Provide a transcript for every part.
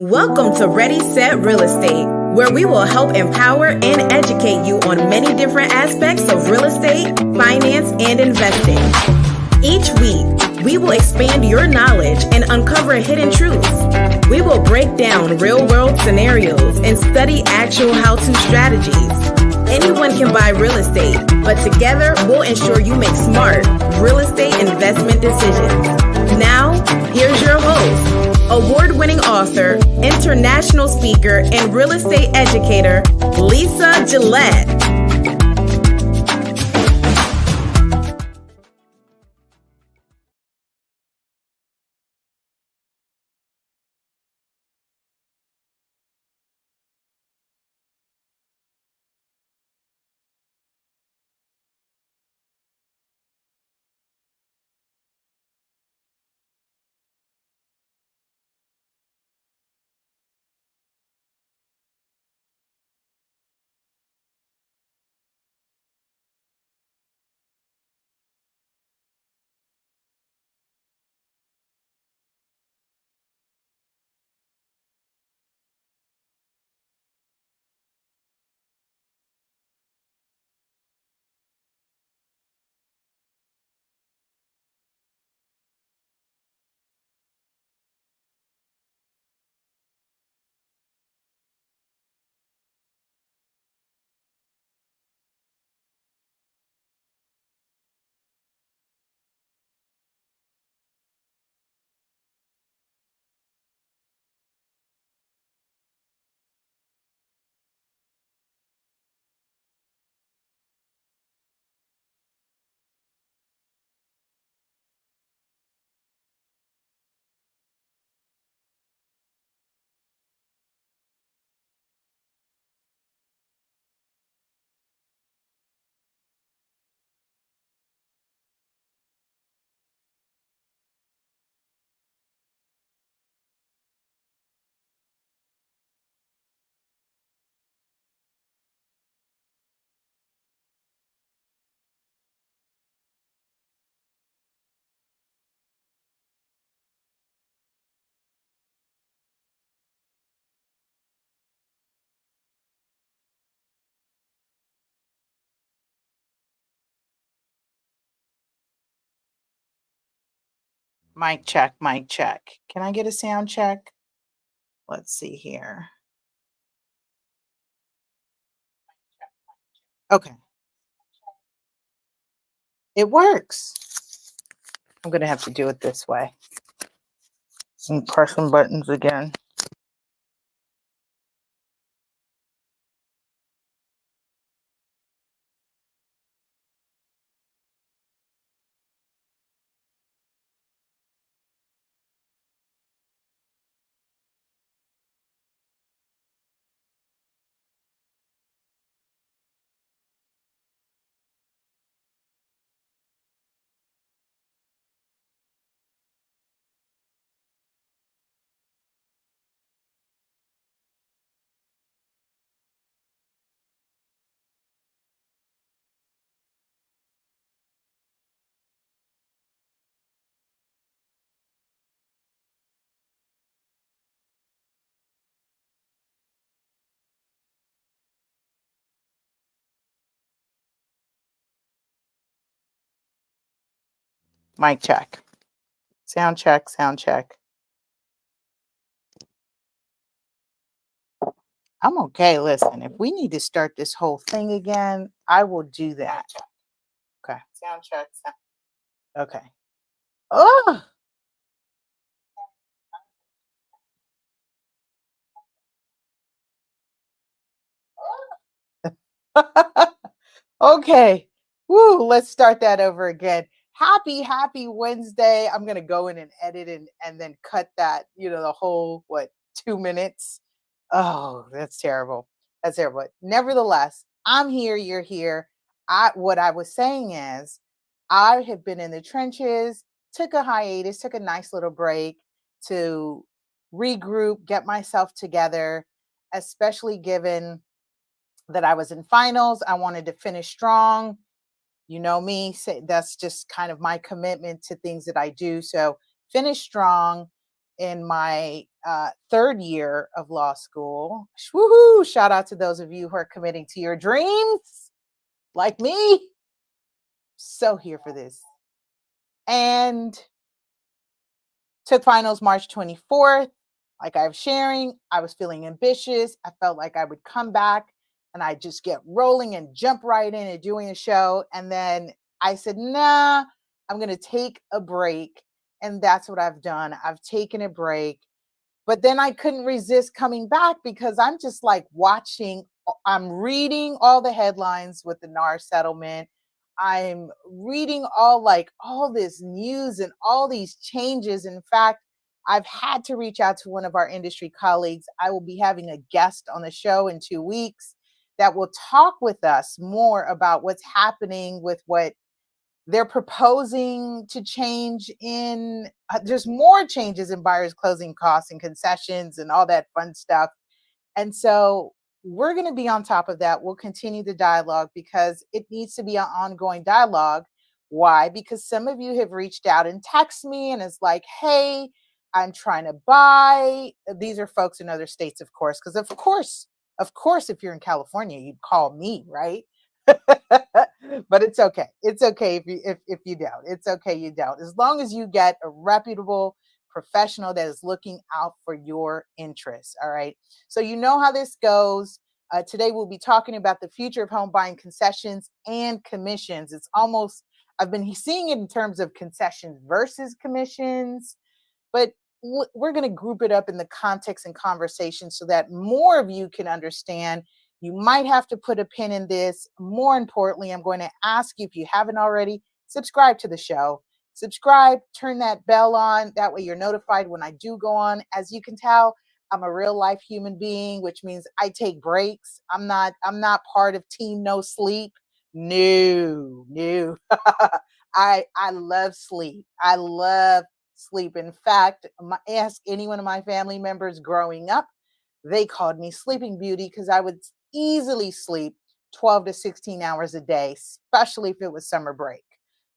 Welcome to Ready, Set, Real Estate, where we will help empower and educate you on many different aspects of real estate, finance, and investing. Each week, we will expand your knowledge and uncover hidden truths. We will break down real-world scenarios and study actual how-to strategies. Anyone can buy real estate, but together we'll ensure you make smart real estate investment decisions. Now, here's your host, award-winning author, international speaker, and real estate educator, Lisa Gillett. Mic check, mic check. Can I get a sound check? Let's see here. Okay. It works. I'm going to have to do it this way. And press some buttons again. Mic check. Sound check, sound check. I'm okay. Listen, if we need to start this whole thing again, I will do that. Okay. Sound check. Okay. Oh, okay. Woo, let's start that over again. Happy Wednesday. I'm going to go in and edit and then cut that, the whole, 2 minutes. Oh, that's terrible. That's terrible. Nevertheless, I'm here. You're here. What I was saying is I have been in the trenches, took a hiatus, took a nice little break to regroup, get myself together, especially given that I was in finals. I wanted to finish strong. You know me, that's just kind of my commitment to things that I do. So finish strong, in my third year of law school. Woohoo! Shout out to those of you who are committing to your dreams, like me. So here for this. And took finals March 24th. Like I was sharing, I was feeling ambitious. I felt like I would come back and I just get rolling and jump right in and doing a show. And then I said, nah, I'm going to take a break. And that's what I've done. I've taken a break. But then I couldn't resist coming back because I'm just like watching, I'm reading all the headlines with the NAR settlement. I'm reading all this news and all these changes. In fact, I've had to reach out to one of our industry colleagues. I will be having a guest on the show in 2 weeks that will talk with us more about what's happening with what they're proposing to change in. There's more changes in buyers closing costs and concessions and all that fun stuff. And so we're going to be on top of that. We'll continue the dialogue because it needs to be an ongoing dialogue. Why? Because some of you have reached out and text me and it's like, hey, I'm trying to buy. These are folks in other states, of course, because of course, if you're in California, you'd call me, right? But it's okay. It's okay if you don't. It's okay you don't. As long as you get a reputable professional that is looking out for your interests. All right. So you know how this goes. Today we'll be talking about the future of home buying concessions and commissions. It's almost, I've been seeing it in terms of concessions versus commissions, but we're going to group it up in the context and conversation so that more of you can understand. You might have to put a pin in this. More importantly, I'm going to ask you, if you haven't already, subscribe to the show. Subscribe, turn that bell on. That way you're notified when I do go on. As you can tell, I'm a real life human being, which means I take breaks. I'm not part of team no sleep. No. I love sleep. I love sleep. In fact, ask any one of my family members growing up, they called me Sleeping Beauty because I would easily sleep 12 to 16 hours a day, especially if it was summer break.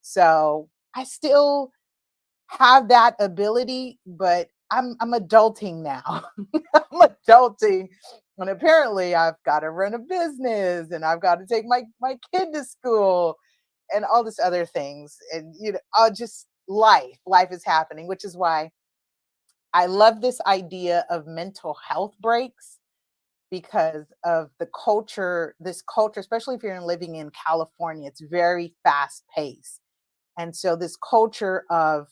So I still have that ability, but I'm adulting now. I'm adulting. And apparently I've got to run a business and I've got to take my kid to school and all this other things. And just life is happening, which is why I love this idea of mental health breaks because of this culture, especially if you're living in California, it's very fast paced. And so this culture of,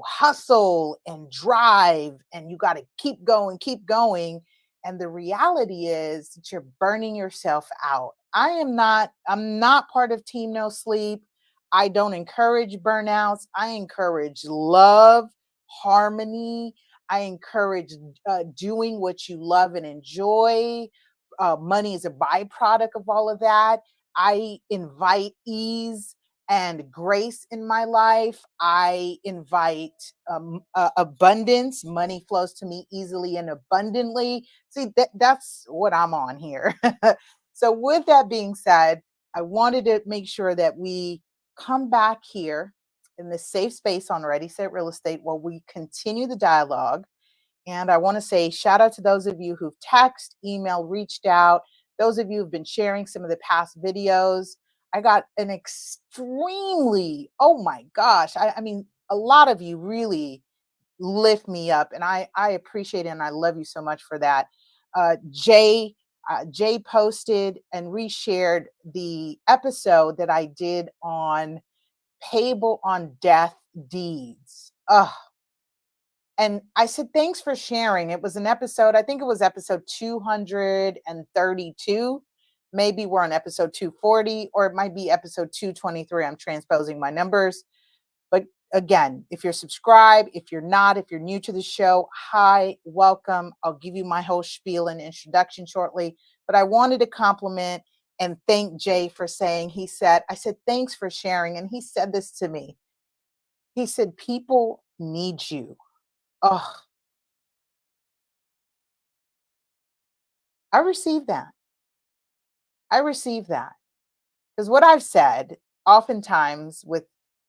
hustle and drive, and you got to keep going, keep going. And the reality is that you're burning yourself out. I'm not part of Team No Sleep. I don't encourage burnouts. I encourage love, harmony. I encourage doing what you love and enjoy. Money is a byproduct of all of that. I invite ease and grace in my life. I invite abundance. Money flows to me easily and abundantly. See, that's what I'm on here. So with that being said, I wanted to make sure that we come back here in this safe space on Ready, Set, Real Estate while we continue the dialogue. And I want to say shout out to those of you who've texted, emailed, reached out, those of you who've been sharing some of the past videos. I got an extremely, oh my gosh, I mean, a lot of you really lift me up, and I appreciate it, and I love you so much for that. Jay posted and reshared the episode that I did on payable on death deeds. And I said, thanks for sharing. It was an episode, I think it was episode 232. Maybe we're on episode 240, or it might be episode 223. I'm transposing my numbers. But again, if you're subscribed, if you're not, if you're new to the show, hi, welcome. I'll give you my whole spiel and introduction shortly. But I wanted to compliment and thank Jay for saying, I said, thanks for sharing. And he said this to me. He said, people need you. Oh, I received that. Because what I've said oftentimes with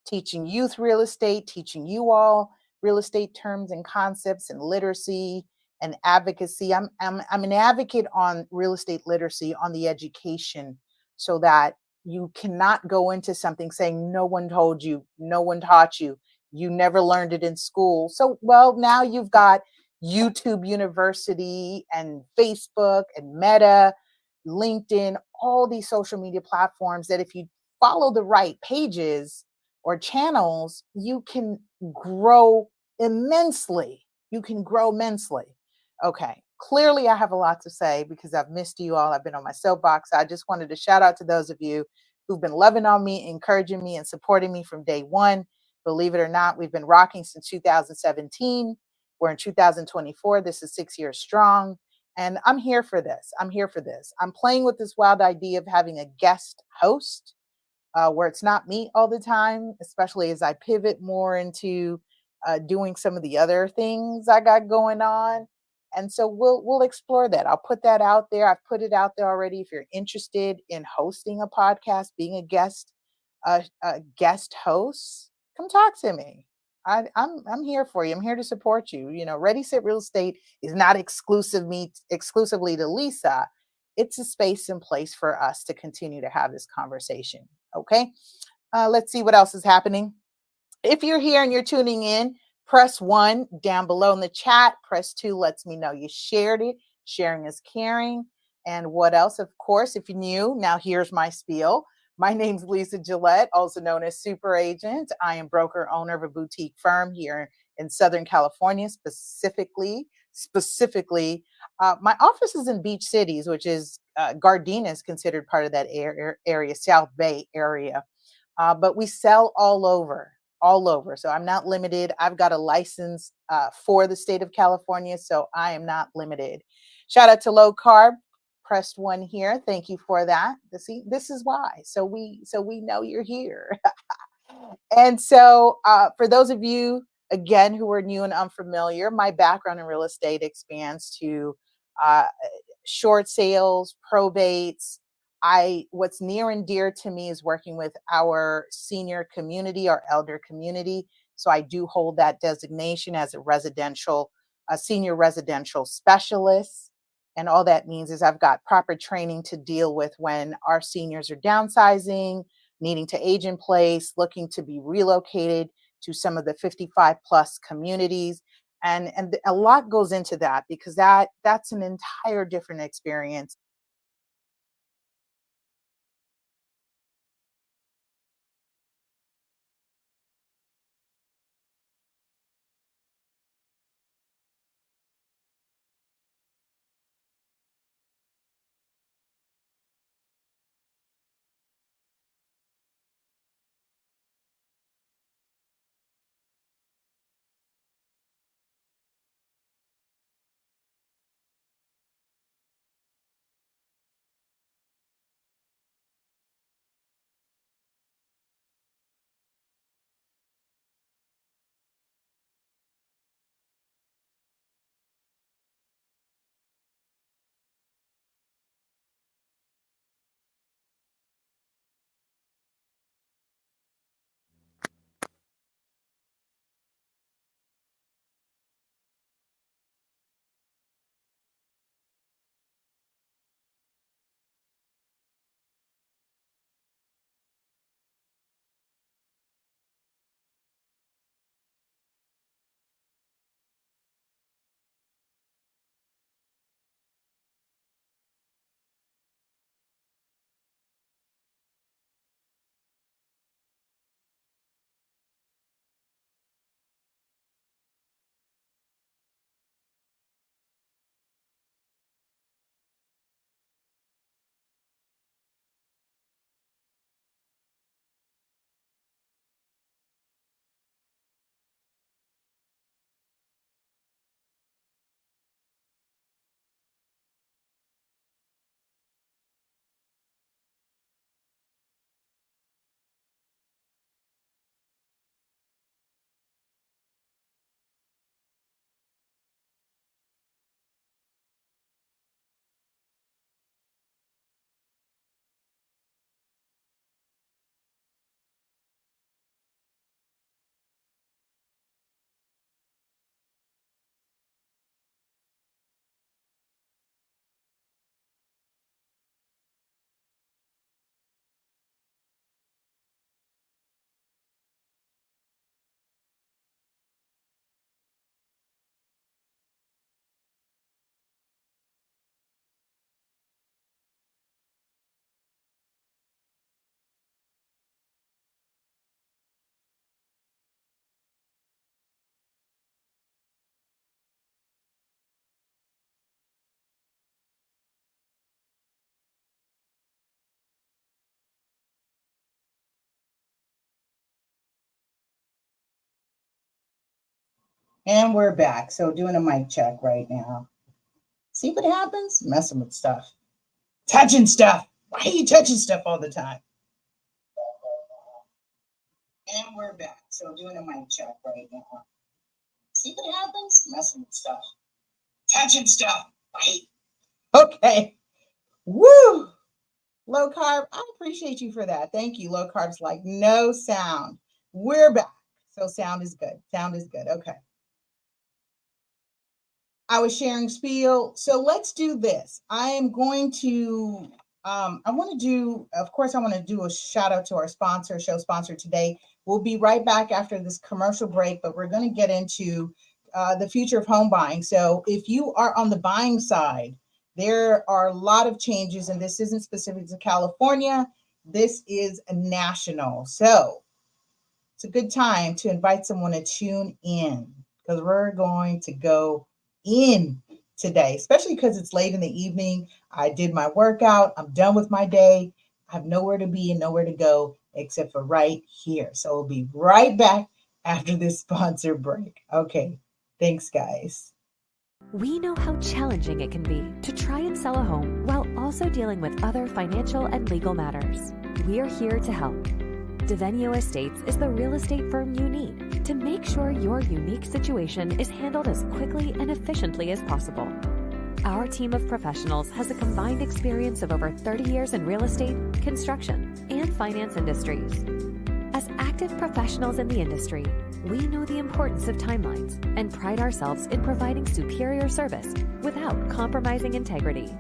teaching youth real estate, teaching you all, real estate terms and concepts and literacy and advocacy. I'm an advocate on real estate literacy, on the education, so that you cannot go into something saying no one told you, no one taught you, you never learned it in school. So, well, now you've got YouTube University and Facebook and Meta, LinkedIn, all these social media platforms that if you follow the right pages or channels, you can grow immensely. You can grow immensely. Okay. Clearly, I have a lot to say because I've missed you all. I've been on my soapbox. I just wanted to shout out to those of you who've been loving on me, encouraging me, and supporting me from day one. Believe it or not, we've been rocking since 2017. We're in 2024. This is 6 years strong. And I'm here for this. I'm here for this. I'm playing with this wild idea of having a guest host where it's not me all the time, especially as I pivot more into doing some of the other things I got going on. And so we'll explore that. I'll put that out there. I've put it out there already. If you're interested in hosting a podcast, being a guest host, come talk to me. I'm here for you. I'm here to support you. You know, Ready Set Real Estate is not exclusively to Lisa. It's a space and place for us to continue to have this conversation. Okay. Let's see what else is happening. If you're here and you're tuning in, press 1 down below in the chat. Press 2 lets me know you shared it. Sharing is caring. And what else? Of course, if you're new, now here's my spiel. My name's Lisa Gillett, also known as Super Agent. I am broker owner of a boutique firm here in Southern California, specifically. My office is in Beach Cities, which is Gardena is considered part of that area, South Bay area. But we sell all over, all over. So I'm not limited. I've got a license for the state of California, so I am not limited. Shout out to Low Carb. Pressed 1 here. Thank you for that. See, this is why. So we know you're here. And so, for those of you, again, who are new and unfamiliar, my background in real estate expands to uh, short sales, probates. What's near and dear to me is working with our senior community, our elder community. So I do hold that designation as a senior residential specialist. And all that means is I've got proper training to deal with when our seniors are downsizing, needing to age in place, looking to be relocated to some of the 55 plus communities. And a lot goes into that because that's an entire different experience. And we're back. So doing a mic check right now. See what happens? Messing with stuff. Touching stuff. Why are you touching stuff all the time? And we're back. So doing a mic check right now. See what happens? Messing with stuff. Touching stuff. Right? Okay. Woo! Low carb, I appreciate you for that. Thank you. Low carb's like no sound. We're back. So sound is good. Sound is good. Okay. I was sharing spiel. So let's do this. I am going to, I want to do, of course, I want to do a shout out to our sponsor, show sponsor today. We'll be right back after this commercial break, but we're going to get into the future of home buying. So if you are on the buying side, there are a lot of changes, and this isn't specific to California. This is a national. So it's a good time to invite someone to tune in because we're going to go in today, especially because it's late in the evening. I did my workout. I'm done with my day. I have nowhere to be and nowhere to go except for right here. So we'll be right back after this sponsor break. Okay. Thanks, guys. We know how challenging it can be to try and sell a home while also dealing with other financial and legal matters. We are here to help. Devenio Estates is the real estate firm you need to make sure your unique situation is handled as quickly and efficiently as possible. Our team of professionals has a combined experience of over 30 years in real estate, construction, and finance industries. As active professionals in the industry, we know the importance of timelines and pride ourselves in providing superior service without compromising integrity.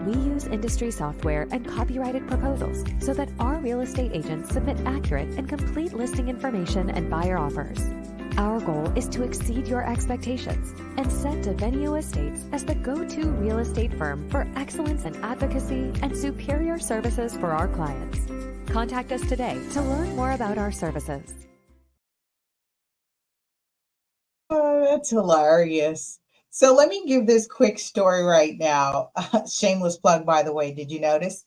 We use industry software and copyrighted proposals so that our real estate agents submit accurate and complete listing information and buyer offers. Our goal is to exceed your expectations and set Devenio Estates as the go-to real estate firm for excellence in advocacy and superior services for our clients. Contact us today to learn more about our services. Oh, that's hilarious. So let me give this quick story right now. Shameless plug, by the way. Did you notice?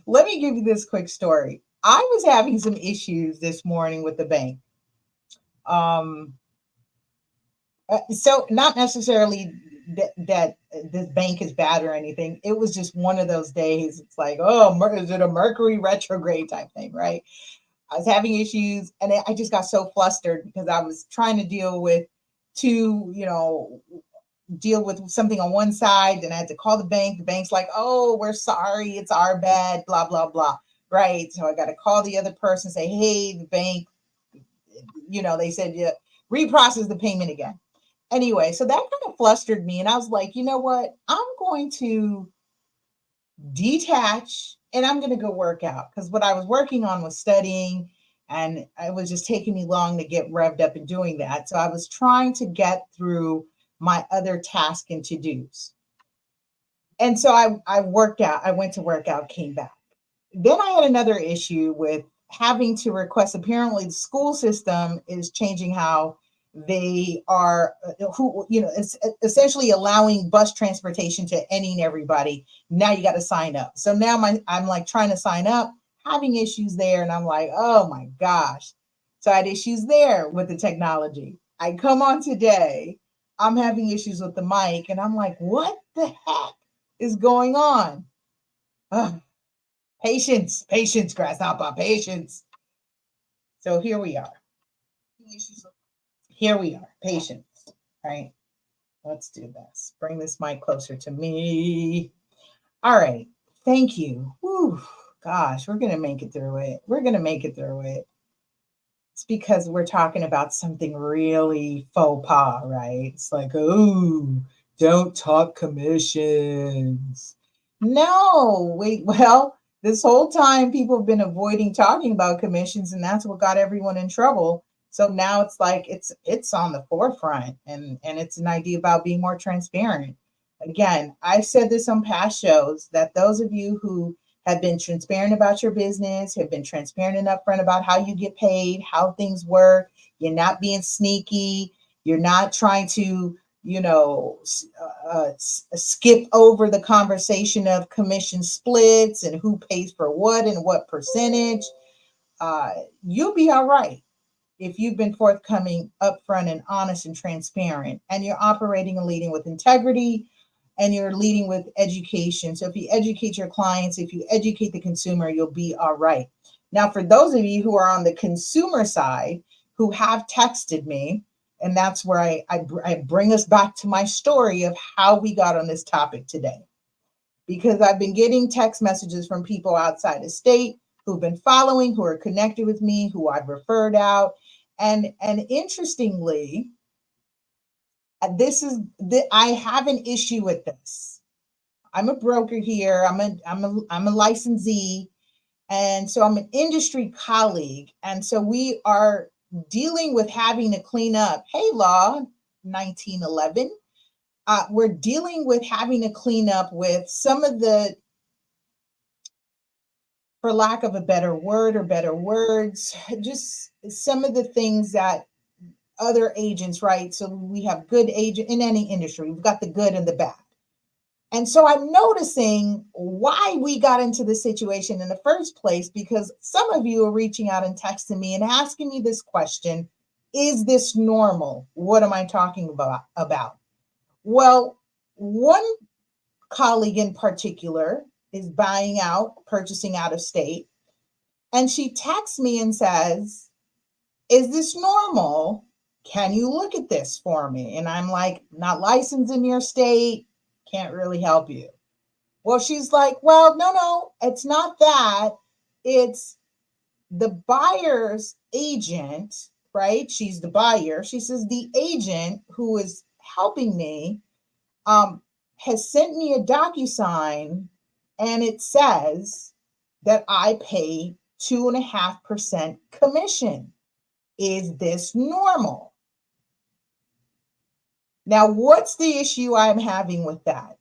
Let me give you this quick story. I was having some issues this morning with the bank. So not necessarily that this bank is bad or anything. It was just one of those days. It's like, oh, is it a Mercury retrograde type thing, right? I was having issues and I just got so flustered because I was trying to deal with something on one side. Then I had to call the bank. The bank's like, oh, we're sorry. It's our bad, blah, blah, blah. Right. So I got to call the other person, say, hey, the bank, they said, yeah, reprocess the payment again. Anyway, so that kind of flustered me. And I was like, you know what? I'm going to detach and I'm going to go work out because what I was working on was studying and it was just taking me long to get revved up in doing that. So I was trying to get through my other task and to-dos. And so I worked out. I went to work out, came back. Then I had another issue with having to request. Apparently the school system is changing how they are, it's essentially allowing bus transportation to any and everybody. Now you got to sign up. So now I'm like trying to sign up, having issues there. And I'm like, oh my gosh. So I had issues there with the technology. I come on today, I'm having issues with the mic and I'm like, what the heck is going on? Patience, grasshopper, patience. So here we are. Patience, right? Let's do this. Bring this mic closer to me. All right. Thank you. Whew. Gosh, we're going to make it through it. It's because we're talking about something really faux pas, right? It's like, oh, don't talk commissions. No, this whole time people have been avoiding talking about commissions, and that's what got everyone in trouble. So now it's like it's on the forefront, and it's an idea about being more transparent. Again, I've said this on past shows that those of you who have been transparent about your business, have been transparent and upfront about how you get paid, how things work, you're not being sneaky, you're not trying to skip over the conversation of commission splits and who pays for what and what percentage, you'll be all right. if you've been forthcoming, upfront, and honest and transparent, and you're operating and leading with integrity, and you're leading with education. So if you educate your clients, if you educate the consumer, you'll be all right. Now, for those of you who are on the consumer side, who have texted me, and that's where I bring us back to my story of how we got on this topic today. Because I've been getting text messages from people outside the state who've been following, who are connected with me, who I've referred out. And interestingly, I have an issue with this. I'm a broker here. I'm a licensee. And so I'm an industry colleague. And so we are dealing with having to clean up. Hey, law 1911. We're dealing with having to clean up with some of the, for lack of a better word or better words, just some of the things that other agents, right? So we have good agent in any industry. We've got the good and the bad. And so I'm noticing why we got into this situation in the first place, because some of you are reaching out and texting me and asking me this question: is this normal? What am I talking about? Well, one colleague in particular is purchasing out of state. And she texts me and says, is this normal? Can you look at this for me? And I'm like, not licensed in your state, can't really help you. Well, she's like, well, no, it's not that. It's the buyer's agent, right? She's the buyer. She says the agent who is helping me has sent me a DocuSign, and it says that I pay 2.5% commission. Is this normal? Now, what's the issue I'm having with that?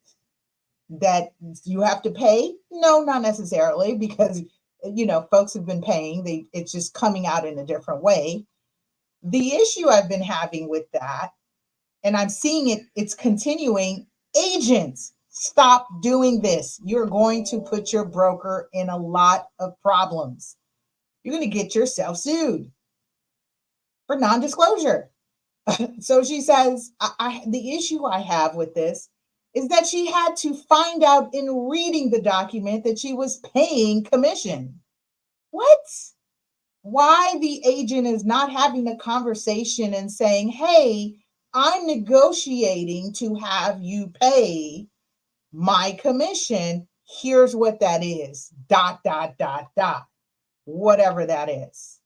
That you have to pay? No, not necessarily, because, folks have been paying. It's just coming out in a different way. The issue I've been having with that, and I'm seeing it's continuing. Agents, stop doing this. You're going to put your broker in a lot of problems. You're going to get yourself sued for non-disclosure. So she says, the issue I have with this is that she had to find out in reading the document that she was paying commission. What? Why the agent is not having a conversation and saying, hey, I'm negotiating to have you pay my commission. Here's what that is, ... whatever that is.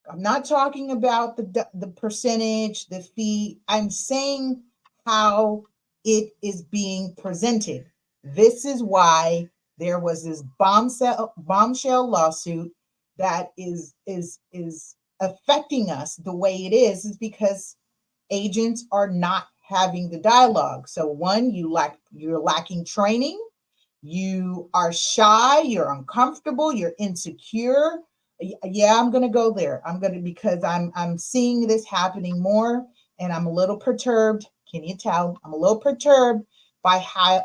I'm not talking about the percentage, the fee. I'm saying how it is being presented. This is why there was this bombshell lawsuit that is affecting us the way it is because agents are not having the dialogue. So one, you're lacking training, you are shy, you're uncomfortable, you're insecure. Yeah, I'm going to go there. Because I'm seeing this happening more, and I'm a little perturbed. Can you tell? I'm a little perturbed by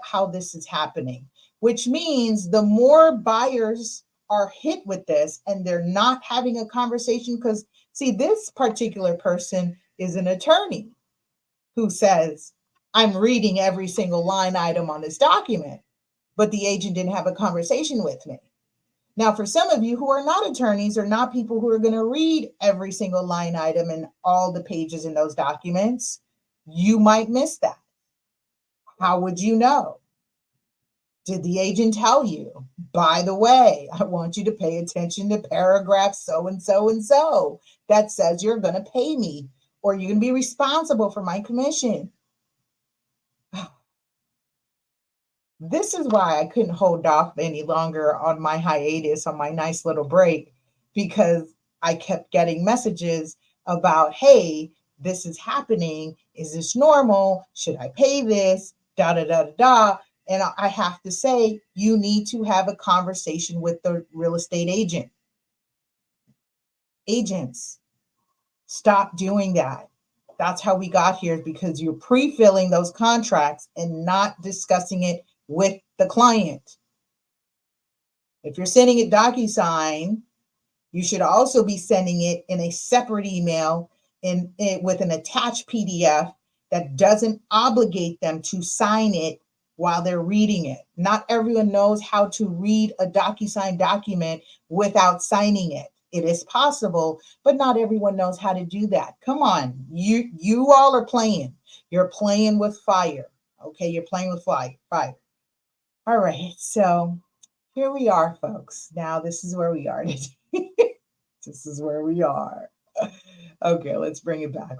how this is happening, which means the more buyers are hit with this and they're not having a conversation, because see, this particular person is an attorney who says, I'm reading every single line item on this document, but the agent didn't have a conversation with me. Now, for some of you who are not attorneys or not people who are going to read every single line item and all the pages in those documents, you might miss that. How would you know? Did the agent tell you, by the way, I want you to pay attention to paragraph so and so and so that says you're going to pay me or you're going to be responsible for my commission? This is why I couldn't hold off any longer on my hiatus, on my nice little break, because I kept getting messages about, hey, this is happening. Is this normal? Should I pay this? And I have to say, you need to have a conversation with the real estate agent. Agents, stop doing that. That's how we got here, because you're pre-filling those contracts and not discussing it with the client. If you're sending a DocuSign You should also be sending it in a separate email with an attached PDF that doesn't obligate them to sign it while they're reading it. Not everyone knows how to read a DocuSign document without signing it. It is possible, but not everyone knows how to do that. Come on, you all are playing. You're playing with fire. Okay, you're playing with fire. All right, so here we are, folks. Now this is where we are today. This is where we are. Okay, let's bring it back.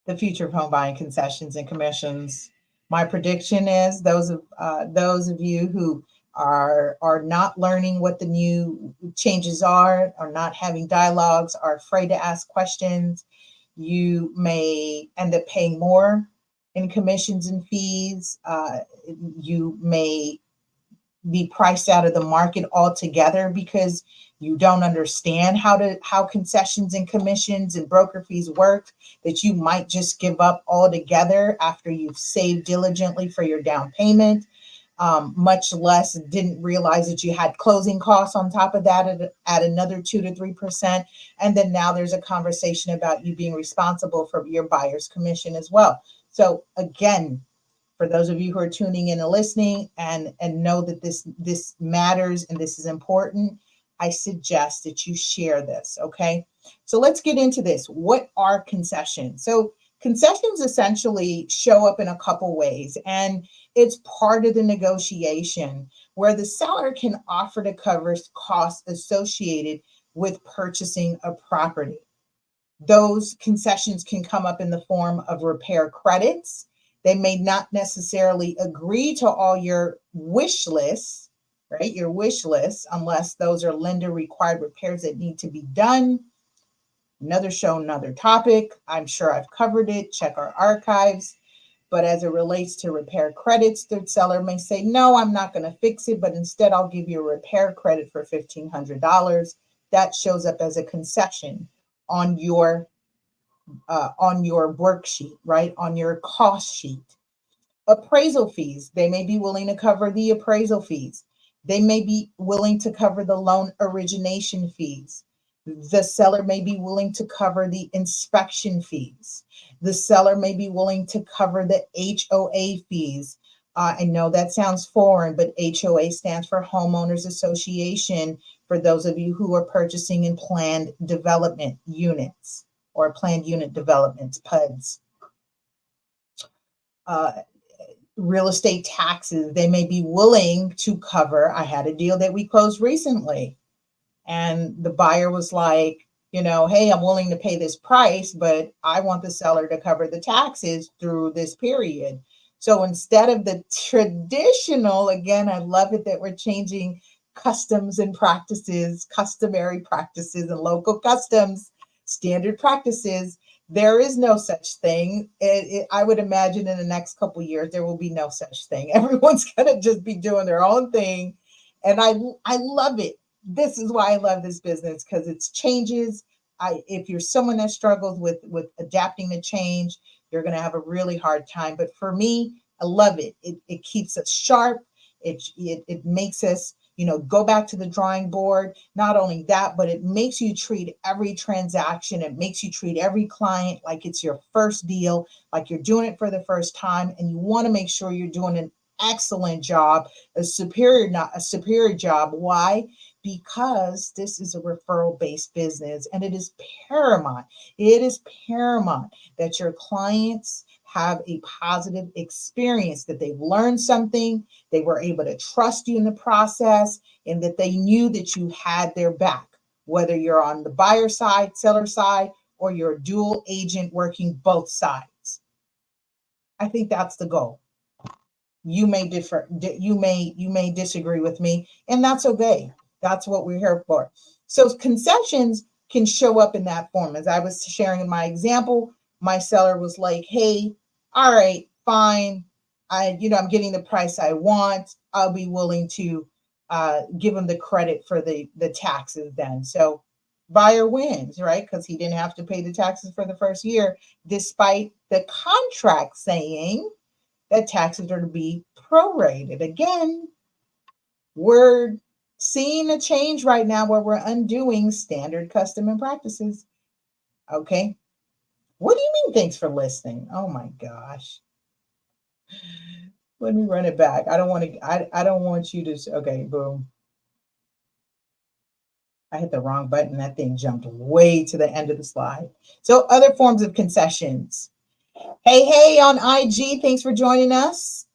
The future of home buying, concessions and commissions. My prediction is those of you who are not learning what the new changes are not having dialogues, are afraid to ask questions, you may end up paying more in commissions and fees. You may be priced out of the market altogether because you don't understand how concessions and commissions and broker fees work, that you might just give up altogether after you've saved diligently for your down payment, much less didn't realize that you had closing costs on top of that at another 2 to 3%. And then now there's a conversation about you being responsible for your buyer's commission as well. So again, for those of you who are tuning in and listening and know that this matters and this is important, I suggest that you share this, okay? So let's get into this. What are concessions? So concessions essentially show up in a couple ways, and it's part of the negotiation where the seller can offer to cover costs associated with purchasing a property. Those concessions can come up in the form of repair credits. They may not necessarily agree to all your wish lists, right? Your wish lists, unless those are lender required repairs that need to be done. Another show, another topic. I'm sure I've covered it. Check our archives. But as it relates to repair credits, the seller may say, no, I'm not going to fix it, but instead I'll give you a repair credit for $1,500. That shows up as a concession on your worksheet, right? On your cost sheet. Appraisal fees, they may be willing to cover the appraisal fees. They may be willing to cover the loan origination fees. The seller may be willing to cover the inspection fees. The seller may be willing to cover the HOA fees. I know that sounds foreign, but HOA stands for Homeowners Association for those of you who are purchasing in planned development units or planned unit developments, PUDs. Real estate taxes, they may be willing to cover. I had a deal that we closed recently, and the buyer was like, hey, I'm willing to pay this price, but I want the seller to cover the taxes through this period. So instead of the traditional, again, I love it that we're changing customs and practices, customary practices and local customs, standard practices. There is no such thing. I would imagine in the next couple of years, there will be no such thing. Everyone's going to just be doing their own thing. And I love it. This is why I love this business, because it's changes. If you're someone that struggles with adapting to change, you're going to have a really hard time. But for me, I love it. It keeps us sharp. It makes us go back to the drawing board. Not only that, but it makes you treat every transaction. It makes you treat every client like it's your first deal, like you're doing it for the first time. And you want to make sure you're doing an excellent job, a superior job. Why? Because this is a referral-based business, and it is paramount. It is paramount that your clients have a positive experience, that they've learned something, they were able to trust you in the process, and that they knew that you had their back, whether you're on the buyer side, seller side, or you're a dual agent working both sides. I think that's the goal. You may differ, you may disagree with me, and that's okay. That's what we're here for. So concessions can show up in that form. As I was sharing in my example, my seller was like, hey, all right, fine. I'm getting the price I want. I'll be willing to give him the credit for the taxes then. So buyer wins, right? Because he didn't have to pay the taxes for the first year, despite the contract saying that taxes are to be prorated. Again, We're seeing a change right now where we're undoing standard custom and practices. Okay. What do you mean? Thanks for listening. Oh my gosh. Let me run it back. I don't want to, I don't want you to, okay, boom. I hit the wrong button. That thing jumped way to the end of the slide. So other forms of concessions. Hey on IG, thanks for joining us.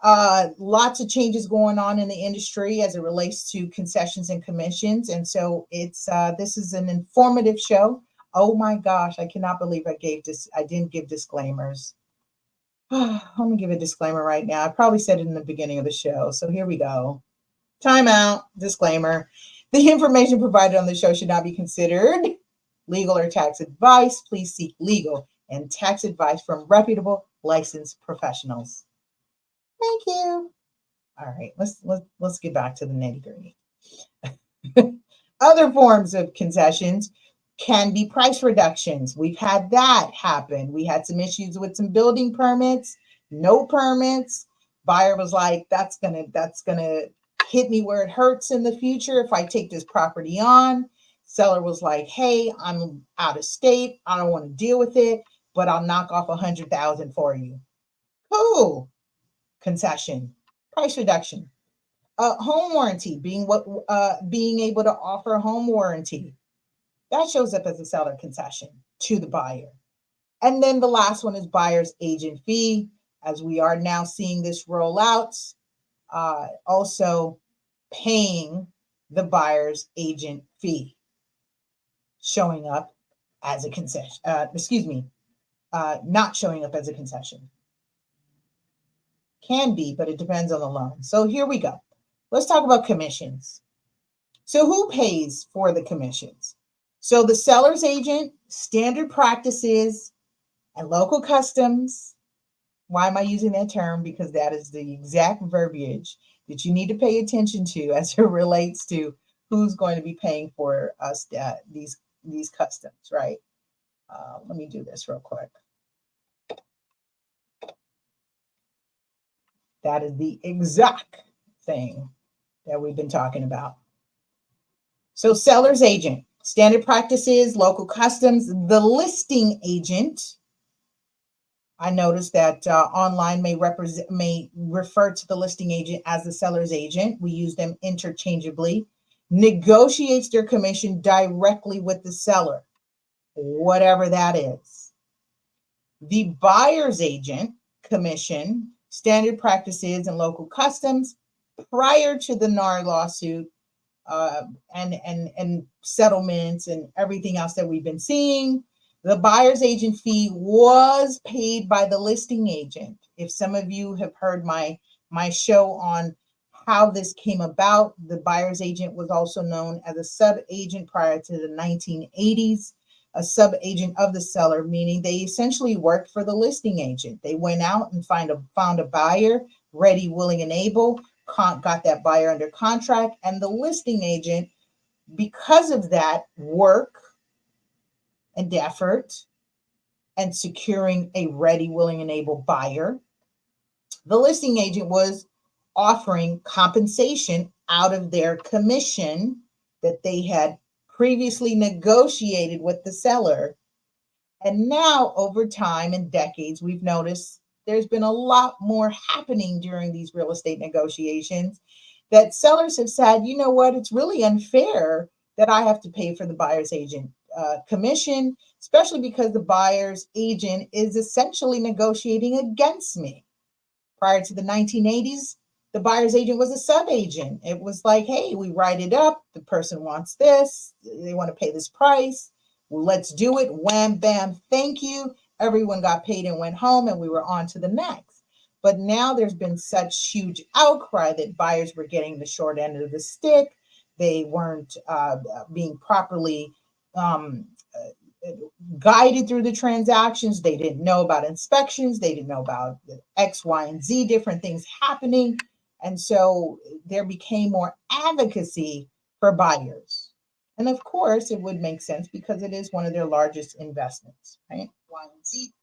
Lots of changes going on in the industry as it relates to concessions and commissions. And so it's this is an informative show. Oh my gosh, I cannot believe I didn't give disclaimers. Let me give a disclaimer right now. I probably said it in the beginning of the show. So here we go. Time out, disclaimer. The information provided on the show should not be considered legal or tax advice. Please seek legal and tax advice from reputable licensed professionals. Thank you. All right, let's get back to the nitty-gritty. Other forms of concessions can be price reductions. We've had that happen. We had some issues with some building permits, no permits. Buyer was like, that's gonna hit me where it hurts in the future if I take this property on. Seller was like, hey, I'm out of state. I don't want to deal with it, but I'll knock off $100,000 for you. Cool. Concession, price reduction. Home warranty, being able to offer a home warranty. That shows up as a seller concession to the buyer. And then the last one is buyer's agent fee. As we are now seeing this roll out, also paying the buyer's agent fee, showing up as a concession, not showing up as a concession. Can be, but it depends on the loan. So here we go. Let's talk about commissions. So who pays for the commissions? So the seller's agent, standard practices, and local customs. Why am I using that term? Because that is the exact verbiage that you need to pay attention to as it relates to who's going to be paying for us these customs, right? Let me do this real quick. That is the exact thing that we've been talking about. So seller's agent, standard practices, local customs, the listing agent. I noticed that online may refer to the listing agent as the seller's agent. We use them interchangeably. Negotiates their commission directly with the seller, whatever that is. The buyer's agent commission, standard practices and local customs prior to the NAR lawsuit and settlements and everything else that we've been seeing. The buyer's agent fee was paid by the listing agent. If some of you have heard my show on how this came about, the buyer's agent was also known as a sub-agent prior to the 1980s, a sub-agent of the seller, meaning they essentially worked for the listing agent. They went out and found a buyer, ready, willing, and able, got that buyer under contract, and the listing agent, because of that work and effort and securing a ready, willing, and able buyer, the listing agent was offering compensation out of their commission that they had previously negotiated with the seller. And now, over time and decades, we've noticed there's been a lot more happening during these real estate negotiations that sellers have said, you know what, it's really unfair that I have to pay for the buyer's agent commission, especially because the buyer's agent is essentially negotiating against me. Prior to the 1980s, the buyer's agent was a sub-agent. It was like, hey, we write it up. The person wants this. They want to pay this price. Well, let's do it. Wham, bam, thank you. Everyone got paid and went home, and we were on to the next. But now there's been such huge outcry that buyers were getting the short end of the stick. They weren't being properly guided through the transactions. They didn't know about inspections. They didn't know about X, Y, and Z, different things happening. And so there became more advocacy for buyers. And of course, it would make sense because it is one of their largest investments, right? Y and Z.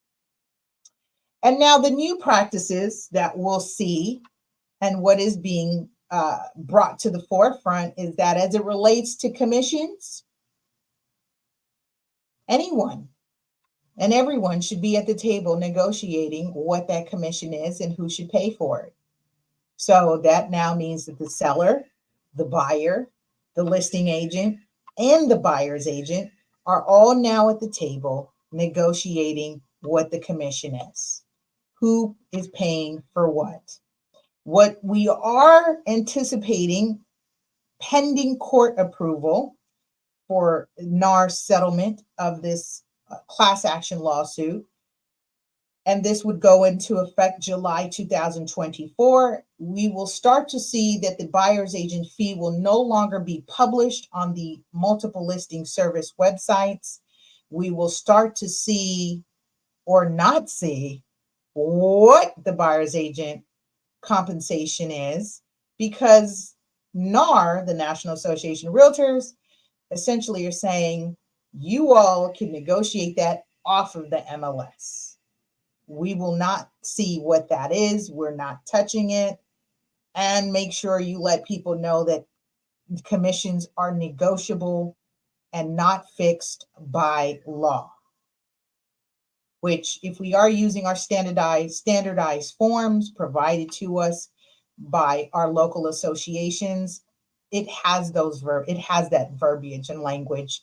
And now the new practices that we'll see and what is being brought to the forefront is that as it relates to commissions, anyone and everyone should be at the table negotiating what that commission is and who should pay for it. So that now means that the seller, the buyer, the listing agent, and the buyer's agent are all now at the table negotiating what the commission is. Who is paying for what? What we are anticipating, pending court approval for NAR settlement of this class action lawsuit, and this would go into effect July 2024, we will start to see that the buyer's agent fee will no longer be published on the multiple listing service websites. We will start to see or not see what the buyer's agent compensation is, because NAR, the National Association of Realtors, essentially are saying you all can negotiate that off of the MLS. We will not see what that is. We're not touching it. And make sure you let people know that commissions are negotiable and not fixed by law. Which, if we are using our standardized forms provided to us by our local associations, it has that verbiage and language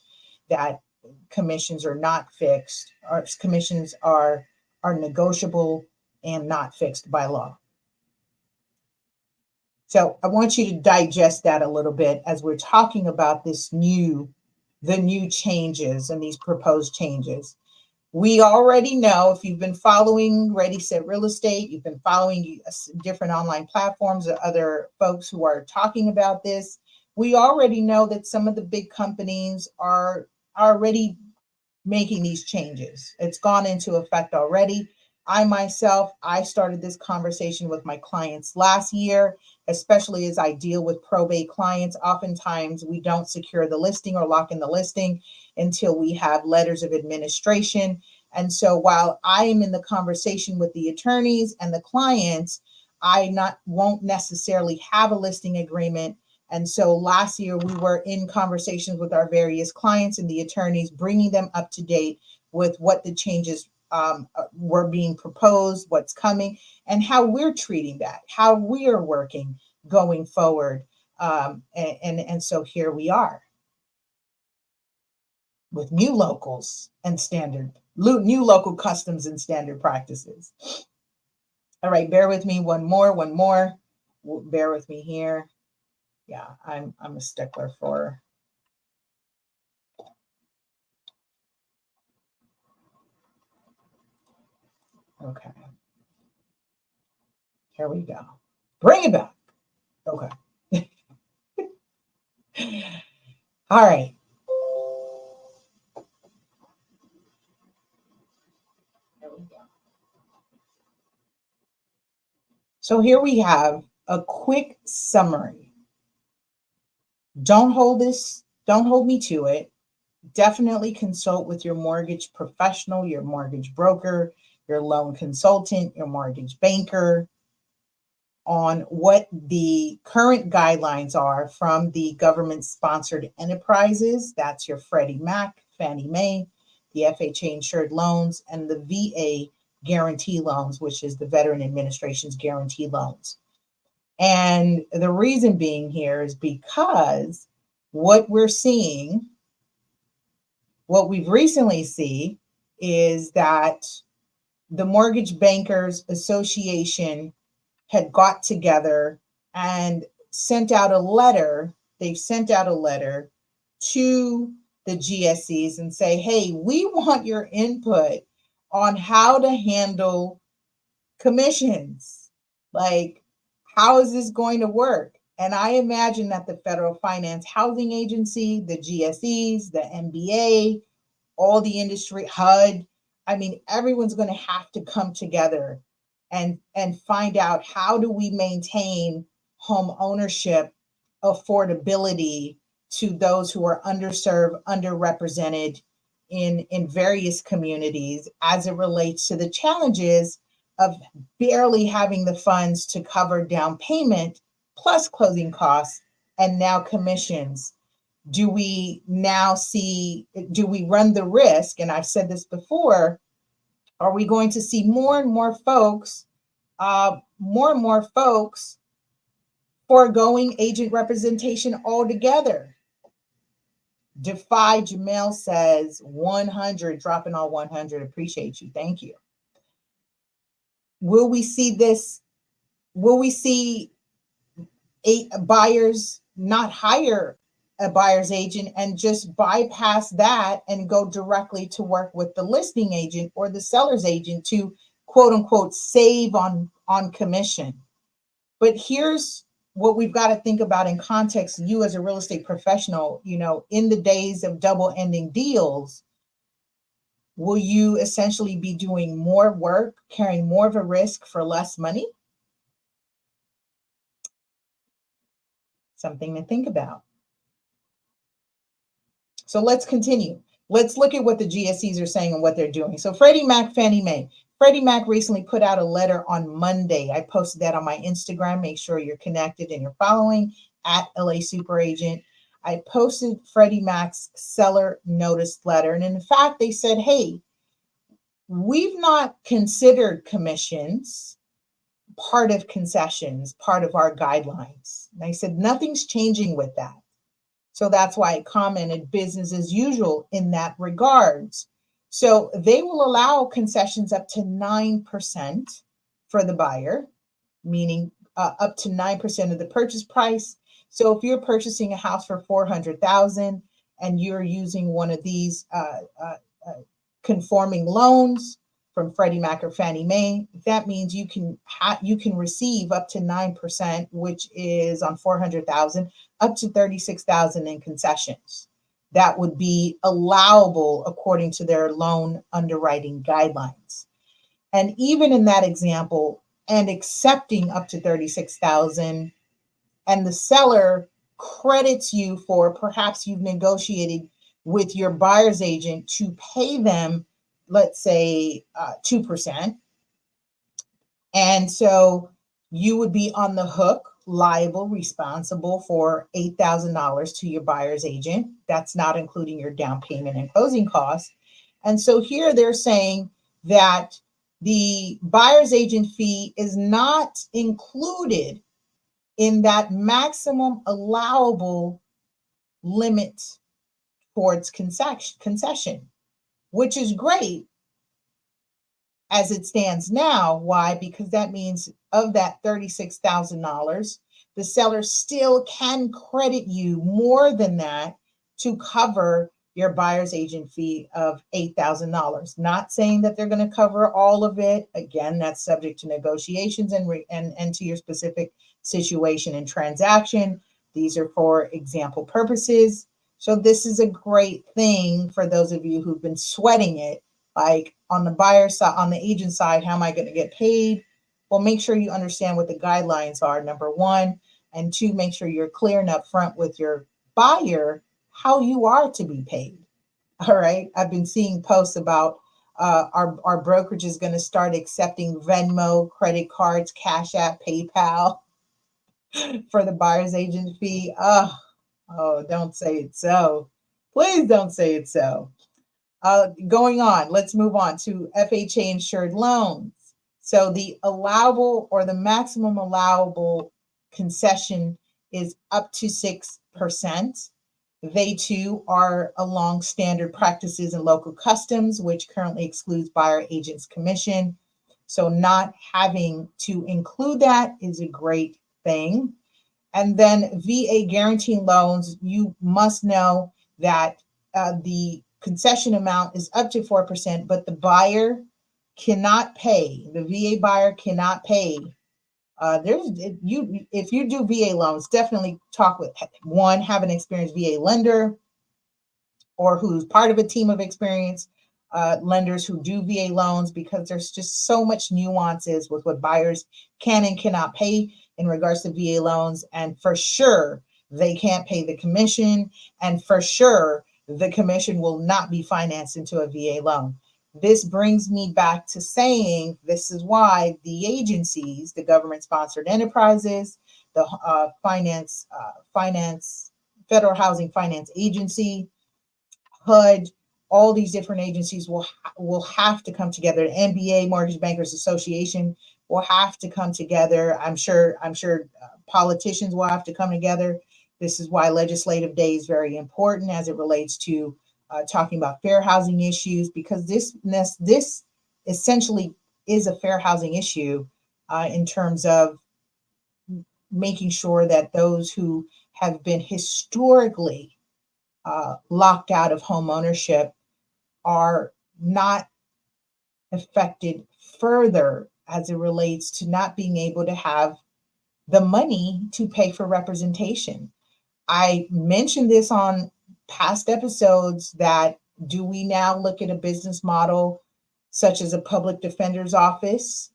that commissions are not fixed. Our commissions are negotiable and not fixed by law. So I want you to digest that a little bit as we're talking about the new changes and these proposed changes. We already know, if you've been following Ready, Set Real Estate, you've been following different online platforms or other folks who are talking about this, we already know that some of the big companies are already making these changes. It's gone into effect already. I started this conversation with my clients last year, especially as I deal with probate clients. Oftentimes we don't secure the listing or lock in the listing until we have letters of administration. And so while I am in the conversation with the attorneys and the clients, won't necessarily have a listing agreement. And so last year we were in conversations with our various clients and the attorneys, bringing them up to date with what the changes were being proposed, what's coming, and how we're treating that, how we are working going forward. And so here we are with new locals and new local customs and standard practices. All right, bear with me. One more. Bear with me here. Yeah, I'm a stickler for. Okay. Here we go. Bring it back. Okay. All right. There we go. So here we have a quick summary. Don't hold me to it. Definitely consult with your mortgage professional, your mortgage broker, your loan consultant, your mortgage banker on what the current guidelines are from the government-sponsored enterprises. That's your Freddie Mac, Fannie Mae, the FHA insured loans, and the VA guarantee loans, which is the Veteran Administration's guarantee loans. And the reason being here is because what we've recently seen is that the Mortgage Bankers Association had got together and sent out a letter. They've sent out a letter to the GSEs and say, hey, we want your input on how to handle commissions. Like, how is this going to work? And I imagine that the Federal Finance Housing Agency, the GSEs, the MBA, all the industry, HUD, I mean, everyone's going to have to come together and find out, how do we maintain home ownership affordability to those who are underserved, underrepresented in various communities, as it relates to the challenges of barely having the funds to cover down payment plus closing costs, and now commissions. Do we run the risk? And I've said this before, are we going to see more and more folks foregoing agent representation altogether? Defy Jamel says 100, dropping all 100. Appreciate you. Thank you. Will we see this? Will we see buyers not hire a buyer's agent and just bypass that and go directly to work with the listing agent or the seller's agent to quote unquote save on commission? But here's what we've got to think about in context. You as a real estate professional, in the days of double ending deals, will you essentially be doing more work, carrying more of a risk for less money? Something to think about. So let's continue. Let's look at what the GSEs are saying and what they're doing. So Freddie Mac, Fannie Mae. Freddie Mac recently put out a letter on Monday. I posted that on my Instagram. Make sure you're connected and you're following at LA Super Agent. I posted Freddie Mac's seller notice letter. And in fact, they said, hey, we've not considered commissions part of concessions, part of our guidelines. And I said, nothing's changing with that. So that's why I commented business as usual in that regards. So they will allow concessions up to 9% for the buyer, meaning up to 9% of the purchase price. So if you're purchasing a house for $400,000 and you're using one of these conforming loans from Freddie Mac or Fannie Mae, that means you can receive up to 9%, which is on $400,000, up to $36,000 in concessions. That would be allowable according to their loan underwriting guidelines. And even in that example, and accepting up to $36,000, and the seller credits you for perhaps you've negotiated with your buyer's agent to pay them, let's say 2%. And so you would be on the hook, liable, responsible for $8,000 to your buyer's agent. That's not including your down payment and closing costs. And so here they're saying that the buyer's agent fee is not included in that maximum allowable limit towards concession, which is great as it stands now. Why? Because that means of that $36,000, the seller still can credit you more than that to cover your buyer's agent fee of $8,000. Not saying that they're going to cover all of it. Again, that's subject to negotiations and to your specific situation and transaction. These are for example purposes. So this is a great thing for those of you who've been sweating it. Like on the buyer side, on the agent side, how am I going to get paid? Well, make sure you understand what the guidelines are, number one. And two, make sure you're clear and upfront with your buyer how you are to be paid. All right. I've been seeing posts about our brokerage is going to start accepting Venmo, credit cards, Cash App, PayPal for the buyer's agent fee. Oh, don't say it so. Please don't say it so. Going on, let's move on to FHA insured loans. So the allowable or the maximum allowable concession is up to 6%. They too are along standard practices and local customs, which currently excludes buyer agent's commission. So not having to include that is a great thing. And then VA guaranteeing loans, you must know that the concession amount is up to 4%, but the buyer cannot pay. The VA buyer cannot pay. If you do VA loans, definitely talk with one, have an experienced VA lender or who's part of a team of experienced lenders who do VA loans, because there's just so much nuances with what buyers can and cannot pay in regards to VA loans. And for sure, they can't pay the commission. And for sure, the commission will not be financed into a VA loan. This brings me back to saying this is why the agencies, the government-sponsored enterprises, the Federal Housing Finance Agency, HUD, all these different agencies will have to come together. The NBA, Mortgage Bankers Association, will have to come together. I'm sure politicians will have to come together. This is why Legislative Day is very important as it relates to talking about fair housing issues, because this essentially is a fair housing issue in terms of making sure that those who have been historically locked out of home ownership are not affected further as it relates to not being able to have the money to pay for representation. I mentioned this on past episodes that do we now look at a business model such as a public defender's office?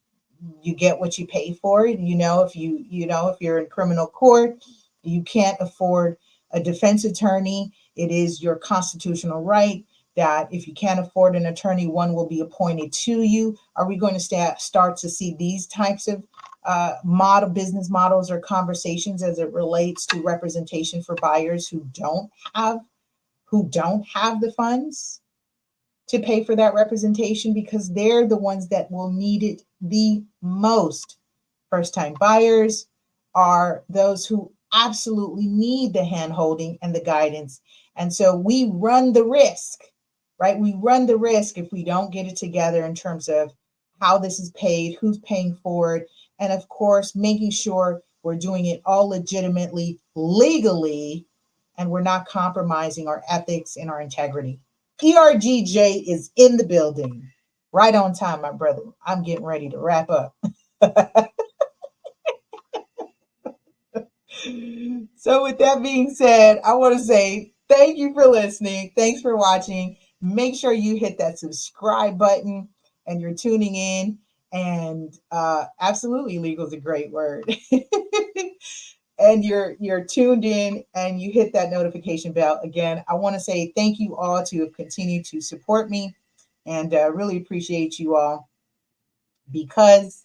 You get what you pay for. If you're in criminal court, you can't afford a defense attorney. It is your constitutional right that if you can't afford an attorney, one will be appointed to you. Are we going to start to see these types of business models or conversations as it relates to representation for buyers who don't have the funds to pay for that representation, because they're the ones that will need it the most? First-time buyers are those who absolutely need the hand-holding and the guidance. And so we run the risk, right? We run the risk if we don't get it together in terms of how this is paid, who's paying for it, and of course, making sure we're doing it all legitimately, legally, and we're not compromising our ethics and our integrity. ERGJ is in the building. Right on time, my brother. I'm getting ready to wrap up. So with that being said, I want to say thank you for listening. Thanks for watching. Make sure you hit that subscribe button and you're tuning in. And absolutely, legal is a great word. And you're tuned in and you hit that notification bell. Again, I want to say thank you all to have continued to support me, and really appreciate you all, because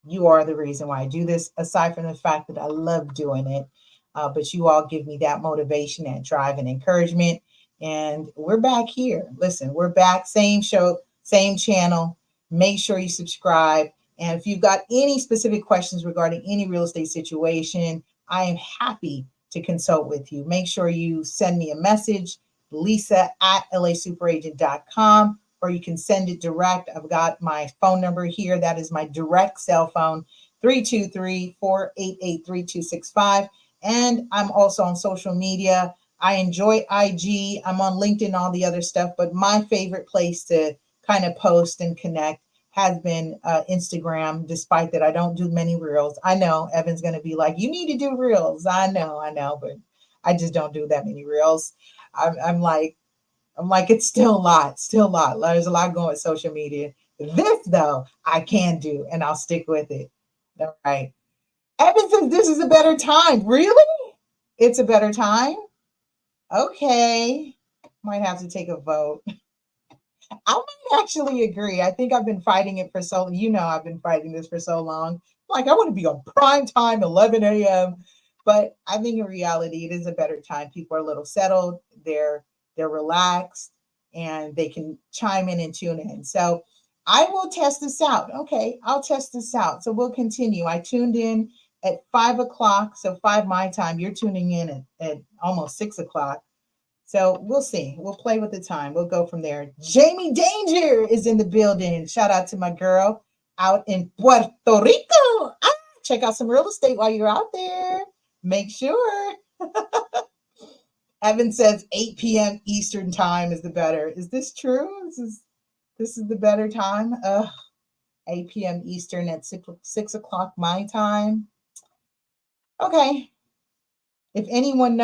you are the reason why I do this, aside from the fact that I love doing it. But you all give me that motivation and drive and encouragement. And we're back here. Listen, we're back. Same show, same channel. Make sure you subscribe. And if you've got any specific questions regarding any real estate situation, I am happy to consult with you. Make sure you send me a message, lisa@lasuperaagent.com, or you can send it direct. I've got my phone number here. That is my direct cell phone, 323-488-3265. And I'm also on social media. I enjoy IG. I'm on LinkedIn, all the other stuff, but my favorite place to kind of post and connect has been Instagram, despite that I don't do many reels. I know Evan's going to be like, you need to do reels. I know, but I just don't do that many reels. I'm like, it's still a lot. There's a lot going with social media. This, though, I can do, and I'll stick with it. All right. Evan says this is a better time. Really? It's a better time? Okay. Might have to take a vote. I might actually agree. I think I've been fighting it for so, I've been fighting this for so long. Like, I want to be on prime time, 11 a.m. But I think in reality, it is a better time. People are a little settled. They're relaxed, and they can chime in and tune in. So I will test this out. Okay, I'll test this out. So we'll continue. I tuned in at 5 o'clock. So 5 my time. You're tuning in at almost 6 o'clock. So we'll see. We'll play with the time. We'll go from there. Jamie Danger is in the building. Shout out to my girl out in Puerto Rico. Check out some real estate while you're out there. Make sure. Evan says 8 p.m. Eastern time is the better. Is this true? This is the better time? 8 p.m. Eastern at 6 o'clock my time. Okay. If anyone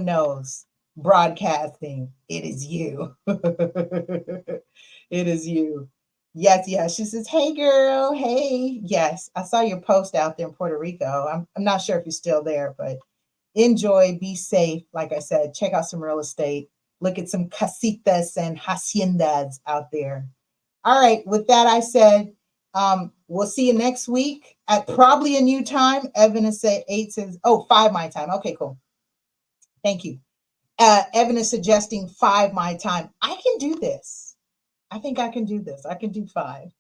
knows broadcasting, it is you. It is you. Yes. She says, hey girl, hey. Yes, I saw your post out there in Puerto Rico. I'm not sure if you're still there, but enjoy, be safe. Like I said, check out some real estate. Look at some casitas and haciendas out there. All right, with that I said, We'll see you next week at probably a new time. Evan is saying 5 my time. Okay, cool. Thank you. Evan is suggesting 5 my time. I can do this. I think I can do this. I can do 5.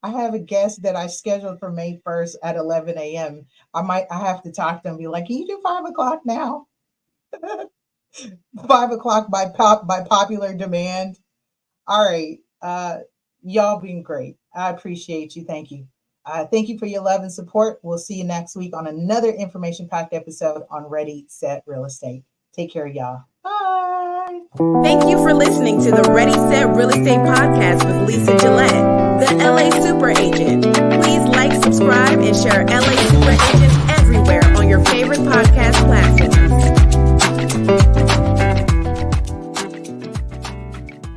I have a guest that I scheduled for May 1st at 11 a.m. I have to talk to them and be like, can you do 5 o'clock now? 5 o'clock by popular demand. All right. Y'all been great. I appreciate you. Thank you. Thank you for your love and support. We'll see you next week on another information-packed episode on Ready, Set, Real Estate. Take care, y'all. Bye. Thank you for listening to the Ready, Set, Real Estate podcast with Lisa Gillett, the LA Super Agent. Please like, subscribe, and share LA Super Agent everywhere on your favorite podcast platform.